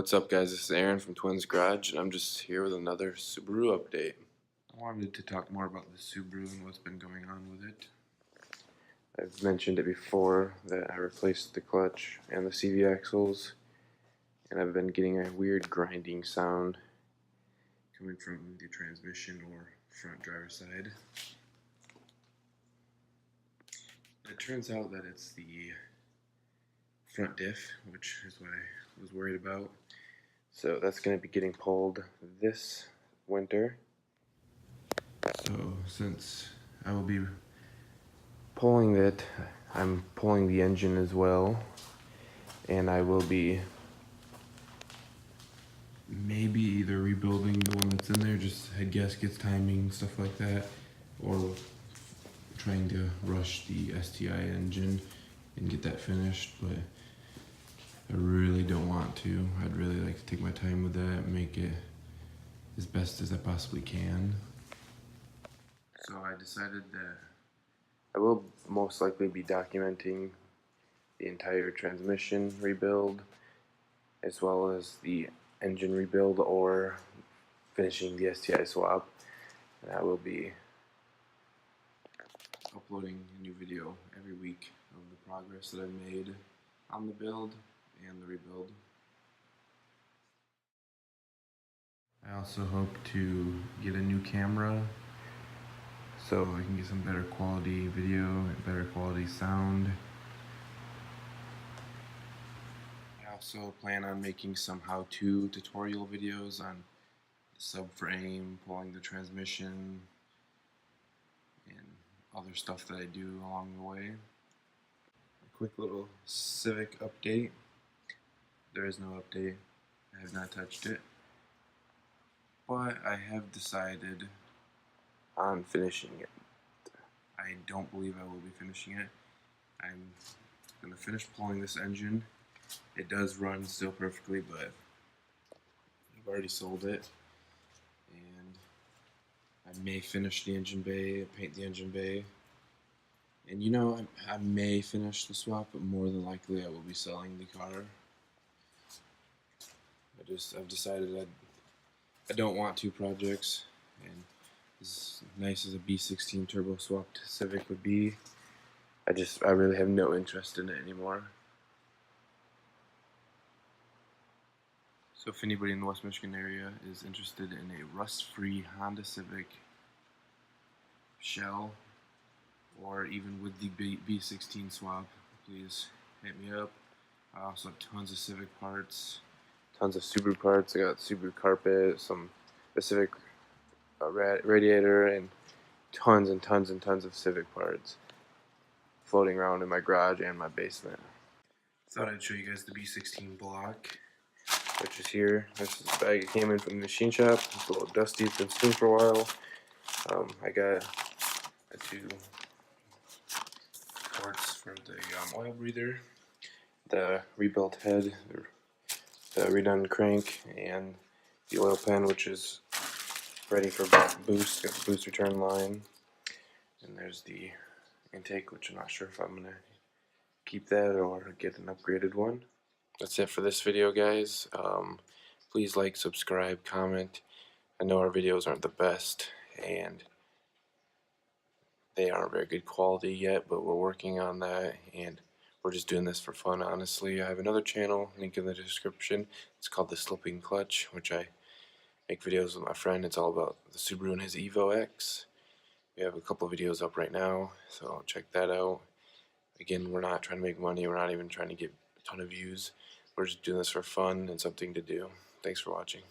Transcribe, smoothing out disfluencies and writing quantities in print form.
What's up, guys? This is Aaron from Twins Garage, and I'm just here with another Subaru update. I wanted to talk more about the Subaru and what's been going on with it. I've mentioned it before that I replaced the clutch and the CV axles, and I've been getting a weird grinding sound coming from the transmission or front driver's side. It turns out that it's the front diff, which is what I was worried about. So that's going to be getting pulled this winter. So since I will be pulling it, I'm pulling the engine as well, and I will be maybe either rebuilding the one that's in there, just head gaskets, timing, stuff like that, or trying to rush the STI engine and get that finished, but I really don't want to. I'd really like to take my time with that and make it as best as I possibly can. So I decided that I will most likely be documenting the entire transmission rebuild as well as the engine rebuild or finishing the STI swap. And I will be uploading a new video every week of the progress that I've made on the build and the rebuild. I also hope to get a new camera so I can get some better quality video and better quality sound. I also plan on making some how-to tutorial videos on the subframe, pulling the transmission, and other stuff that I do along the way. A quick little Civic update. There is no update. I have not touched it. But I have decided on finishing it. I don't believe I will be finishing it. I'm going to finish pulling this engine. It does run still perfectly, but I've already sold it. And I may finish the engine bay, paint the engine bay. And you know, I may finish the swap, but more than likely I will be selling the car. I've decided I don't want two projects, and as nice as a B16 turbo swapped Civic would be, I really have no interest in it anymore. So if anybody in the West Michigan area is interested in a rust-free Honda Civic shell, or even with the B16 swap, please hit me up. I also have tons of Civic parts, tons of Subaru parts. I got Subaru carpet, some Civic radiator, and tons and tons and tons of Civic parts floating around in my garage and my basement. Thought I'd show you guys the B16 block, which is here. This is the bag it came in from the machine shop. It's a little dusty, it's been sitting for a while. I got two parts for the oil breather, the rebuilt head, the redone crank, and the oil pan, which is ready for boost. Got the boost return line, and there's the intake, which I'm not sure if I'm gonna keep that or get an upgraded one. That's it for this video, guys. Please like, subscribe, comment. I know our videos aren't the best and they aren't very good quality yet, but we're working on that, and we're just doing this for fun, honestly. I have another channel, link in the description. It's called The Slipping Clutch, which I make videos with my friend. It's all about the Subaru and his Evo X. We have a couple of videos up right now, so check that out. Again, we're not trying to make money. We're not even trying to get a ton of views. We're just doing this for fun and something to do. Thanks for watching.